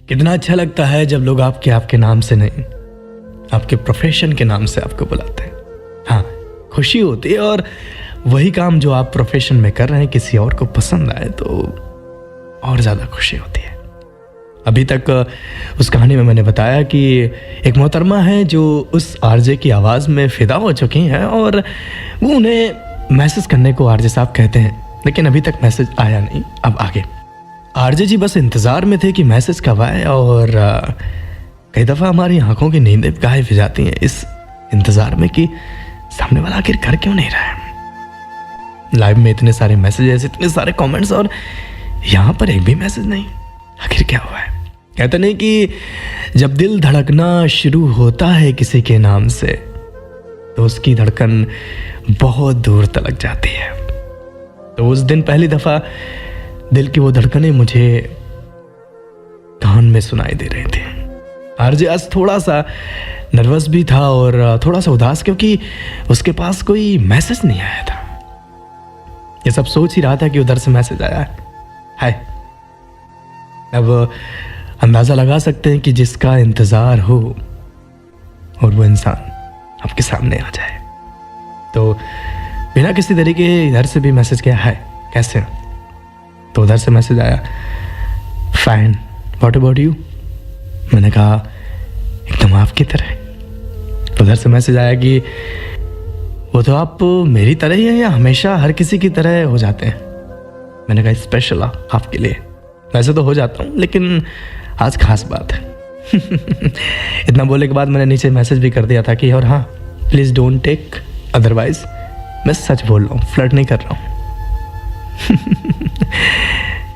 कितना अच्छा लगता है जब लोग आपके नाम से नहीं, आपके प्रोफेशन के नाम से आपको बुलाते हैं। हाँ, खुशी होती है, और वही काम जो आप प्रोफेशन में कर रहे हैं किसी और को पसंद आए तो और ज़्यादा खुशी होती है। अभी तक उस कहानी में मैंने बताया कि एक मोहतरमा है जो उस आरजे की आवाज़ में फ़िदा हो चुकी हैं, और वो उन्हें मैसेज करने को आरजे साहब कहते हैं, लेकिन अभी तक मैसेज आया नहीं। अब आगे आरजे जी बस इंतज़ार में थे कि मैसेज कब आए, और कई दफ़ा हमारी आंखों की नींदें गायब हो जाती हैं इस इंतज़ार में कि सामने वाला आखिर कर क्यों नहीं रहा है। लाइव में इतने सारे मैसेजेस, इतने सारे कमेंट्स, और यहाँ पर एक भी मैसेज नहीं। आखिर क्या हुआ है? कहते नहीं कि जब दिल धड़कना शुरू होता है किसी के नाम से तो उसकी धड़कन बहुत दूर तलक जाती है। तो उस दिन पहली दफ़ा दिल की वो धड़कनें मुझे कान में सुनाई दे रही थी। आरजे आज थोड़ा सा नर्वस भी था और थोड़ा सा उदास, क्योंकि उसके पास कोई मैसेज नहीं आया था। ये सब सोच ही रहा था कि उधर से मैसेज आया है। हाय, अब अंदाज़ा लगा सकते हैं कि जिसका इंतज़ार हो और वो इंसान आपके सामने आ जाए। तो बिना किसी तरीके इधर से भी मैसेज किया, हाय कैसे हैं? तो उधर से मैसेज आया, फाइन, व्हाट अबाउट यू? मैंने कहा एकदम आपकी तरह। तो उधर से मैसेज आया कि वो तो आप मेरी तरह ही हैं या हमेशा हर किसी की तरह हो जाते हैं? मैंने कहा स्पेशल आपके लिए। वैसे तो हो जाता हूँ, लेकिन आज खास बात है। इतना बोलने के बाद मैंने नीचे मैसेज भी कर दिया था कि और हाँ, प्लीज़ डोंट टेक अदरवाइज मैं सच बोल रहा हूँ, फ्लर्ट नहीं कर रहा हूँ।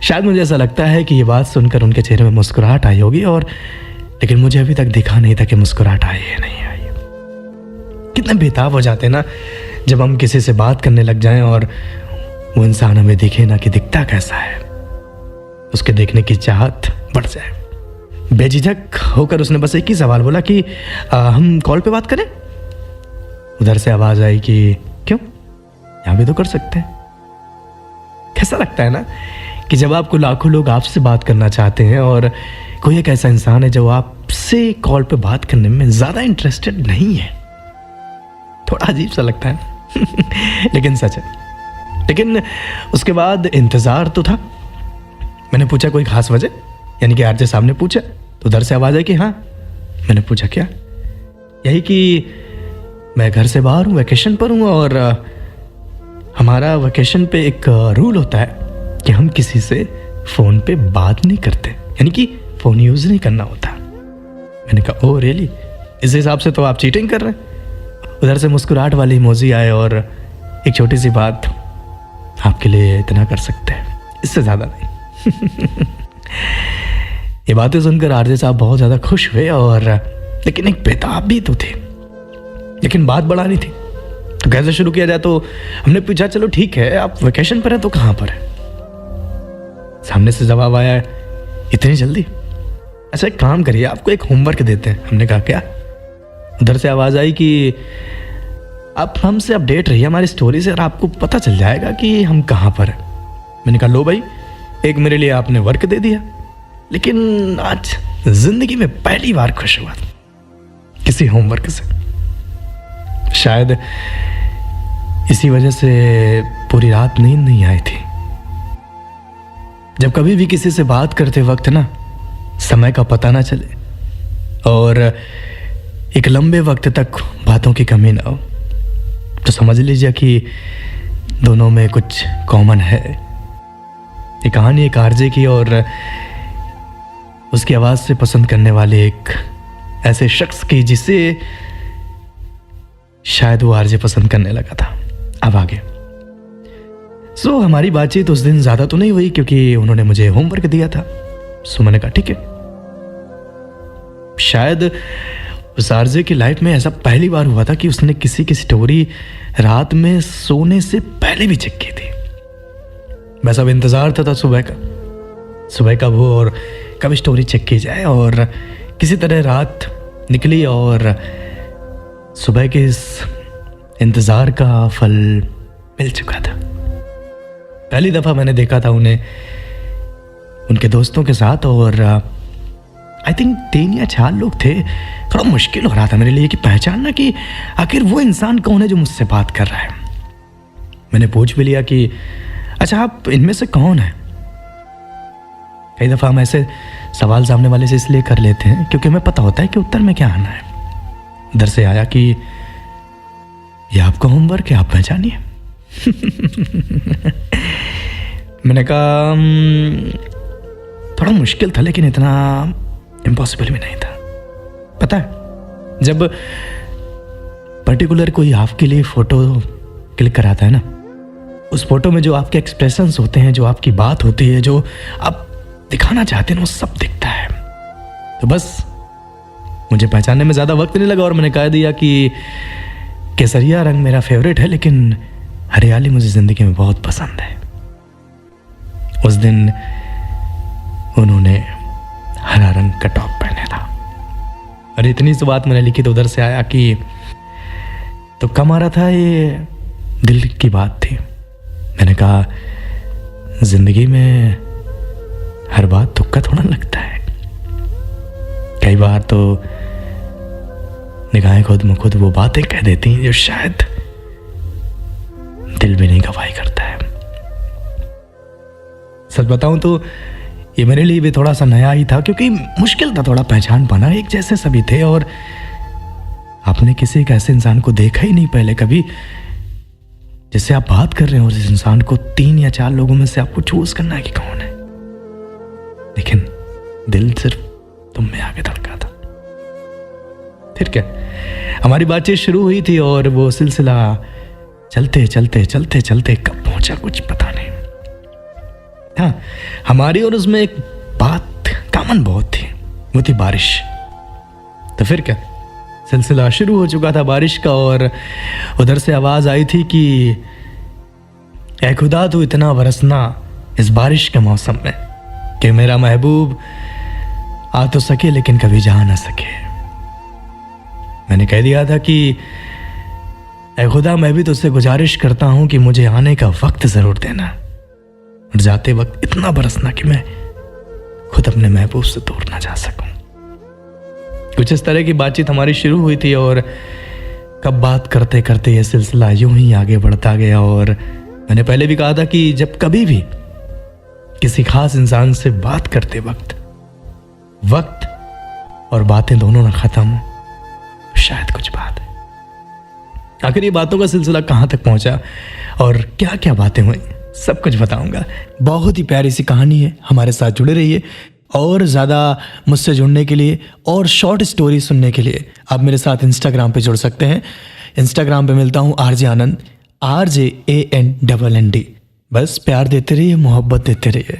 शायद मुझे ऐसा लगता है कि ये बात सुनकर उनके चेहरे में मुस्कुराहट आई होगी, और लेकिन मुझे अभी तक दिखा नहीं था कि मुस्कुराहट आई है नहीं आई। कितने बेताब हो जाते हैं ना जब हम किसी से बात करने लग जाएं और वो इंसान हमें दिखे ना कि दिखता कैसा है, उसके देखने की चाहत बढ़ जाए। बेझिझक होकर उसने बस एक ही सवाल बोला कि हम कॉल पे बात करें? उधर से आवाज आई कि क्यों, यहां भी तो कर सकते हैं। कैसा लगता है ना कि जब आपको लाखों लोग आपसे बात करना चाहते हैं और कोई एक ऐसा इंसान है जो आपसे कॉल पे बात करने में ज्यादा इंटरेस्टेड नहीं है। थोड़ा अजीब सा लगता है ना लेकिन सच है। लेकिन उसके बाद इंतजार तो था। मैंने पूछा कोई खास वजह, यानी कि आरजे साहब ने पूछा, तो उधर से आवाज आई कि हाँ। मैंने पूछा क्या? यही कि मैं घर से बाहर हूँ, वैकेशन पर हूँ, और हमारा वैकेशन पे एक रूल होता है कि हम किसी से फोन पे बात नहीं करते, यानी कि फोन यूज नहीं करना होता। मैंने कहा ओह रियली, इस हिसाब से तो आप चीटिंग कर रहे हैं। उधर से मुस्कुराहट वाली इमोजी आए और एक छोटी सी बात, आपके लिए इतना कर सकते हैं, इससे ज्यादा नहीं। ये बातें सुनकर आरजे साहब बहुत ज्यादा खुश हुए, और लेकिन एक बेताब भी तो थे, लेकिन बात बढ़ानी थी। तो कैसे शुरू किया जाए? तो हमने पूछा चलो ठीक है, आप वेकेशन पर हैं तो कहां पर है? सामने से जवाब आया, इतनी जल्दी? अच्छा एक काम करिए, आपको एक होमवर्क देते हैं। हमने कहा क्या? उधर से आवाज आई कि आप हमसे अपडेट रहिए हमारी स्टोरी से और आपको पता चल जाएगा कि हम कहां पर हैं। मैंने कहा लो भाई, एक मेरे लिए आपने वर्क दे दिया, लेकिन आज जिंदगी में पहली बार खुश हुआ किसी होमवर्क से। शायद इसी वजह से पूरी रात नींद नहीं आई थी। जब कभी भी किसी से बात करते वक्त ना समय का पता ना चले और एक लंबे वक्त तक बातों की कमी ना हो, तो समझ लीजिए कि दोनों में कुछ कॉमन है। ये कहानी एक आरजे की और उसकी आवाज से पसंद करने वाले एक ऐसे शख्स की जिसे शायद वो आरजे पसंद करने लगा था। अब आगे हमारी बातचीत उस दिन ज्यादा तो नहीं हुई क्योंकि उन्होंने मुझे होमवर्क दिया था। मैंने कहा ठीक है। शायद उस आरजे की लाइफ में ऐसा पहली बार हुआ था कि उसने किसी की स्टोरी रात में सोने से पहले भी चेक की थी। मैं सब इंतजार था सुबह कब हो और कब स्टोरी चेक की जाए, और किसी तरह रात निकली और सुबह के इस इंतजार का फल मिल चुका था। पहली दफा मैंने देखा था उन्हें उनके दोस्तों के साथ, और आई थिंक 3 या 4 लोग थे। थोड़ा मुश्किल हो रहा था मेरे लिए कि पहचानना कि आखिर वो इंसान कौन है जो मुझसे बात कर रहा है। मैंने पूछ भी लिया कि अच्छा आप इनमें से कौन है। कई दफ़ा हम ऐसे सवाल सामने वाले से इसलिए कर लेते हैं क्योंकि हमें पता होता है कि उत्तर में क्या आना है। इधर से आया कि ये आपका होमवर्क है, आप पहचानिए। मैंने कहा थोड़ा मुश्किल था लेकिन इतना इम्पॉसिबल भी नहीं था। पता है जब पर्टिकुलर कोई आपके लिए फोटो क्लिक कराता है ना, उस फोटो में जो आपके एक्सप्रेशंस होते हैं, जो आपकी बात होती है, जो आप दिखाना चाहते हैं, वो सब दिखता है। तो बस मुझे पहचानने में ज़्यादा वक्त नहीं लगा और मैंने कह दिया कि केसरिया रंग मेरा फेवरेट है लेकिन हरियाली मुझे ज़िंदगी में बहुत पसंद है। उस दिन उन्होंने हरा रंग का टॉप पहना था और इतनी सी बात मैंने लिखी तो उधर से आया कि तो कम आ रहा था, ये दिल की बात थी। मैंने कहा जिंदगी में हर बात तुक्का थोड़ा लगता है। कई बार तो निगाहें खुद में खुद वो बातें कह देती हैं जो शायद दिल भी नहीं गवाही करता है। सच बताऊं तो ये मेरे लिए भी थोड़ा सा नया ही था क्योंकि मुश्किल था थोड़ा पहचान पाना। एक जैसे सभी थे और आपने किसी एक ऐसे इंसान को देखा ही नहीं पहले कभी जिससे आप बात कर रहे हो और इस इंसान को 3 या 4 लोगों में से आपको चूज करना है कि कौन है, लेकिन दिल सिर्फ तुम में आगे धड़का था। फिर क्या, हमारी बातचीत शुरू हुई थी और वो सिलसिला चलते चलते चलते चलते कब पहुंचा कुछ पता नहीं। हाँ, हमारी और उसमें एक बात कॉमन बहुत थी, वो थी बारिश। तो फिर क्या, सिलसिला शुरू हो चुका था बारिश का और उधर से आवाज आई थी कि ऐ खुदा तू इतना बरसना इस बारिश के मौसम में कि मेरा महबूब आ तो सके लेकिन कभी जा ना सके। मैंने कह दिया था कि ऐ खुदा मैं भी तुझसे गुजारिश करता हूं कि मुझे आने का वक्त जरूर देना और जाते वक्त इतना बरसना कि मैं खुद अपने महबूब से दूर ना जा सकूं। कुछ इस तरह की बातचीत हमारी शुरू हुई थी और कब बात करते करते यह सिलसिला यूं ही आगे बढ़ता गया। और मैंने पहले भी कहा था कि जब कभी भी किसी खास इंसान से बात करते वक्त और बातें दोनों ना खत्म हो, शायद कुछ बात है। आखिर ये बातों का सिलसिला कहां तक पहुंचा और क्या क्या बातें हुई, सब कुछ बताऊंगा। बहुत ही प्यारी सी कहानी है, हमारे साथ जुड़े रहिए। और ज़्यादा मुझसे जुड़ने के लिए और शॉर्ट स्टोरी सुनने के लिए आप मेरे साथ इंस्टाग्राम पे जुड़ सकते हैं। इंस्टाग्राम पे मिलता हूँ RJ आनंद, RJANND। बस प्यार देते रहिए, मोहब्बत देते रहिए।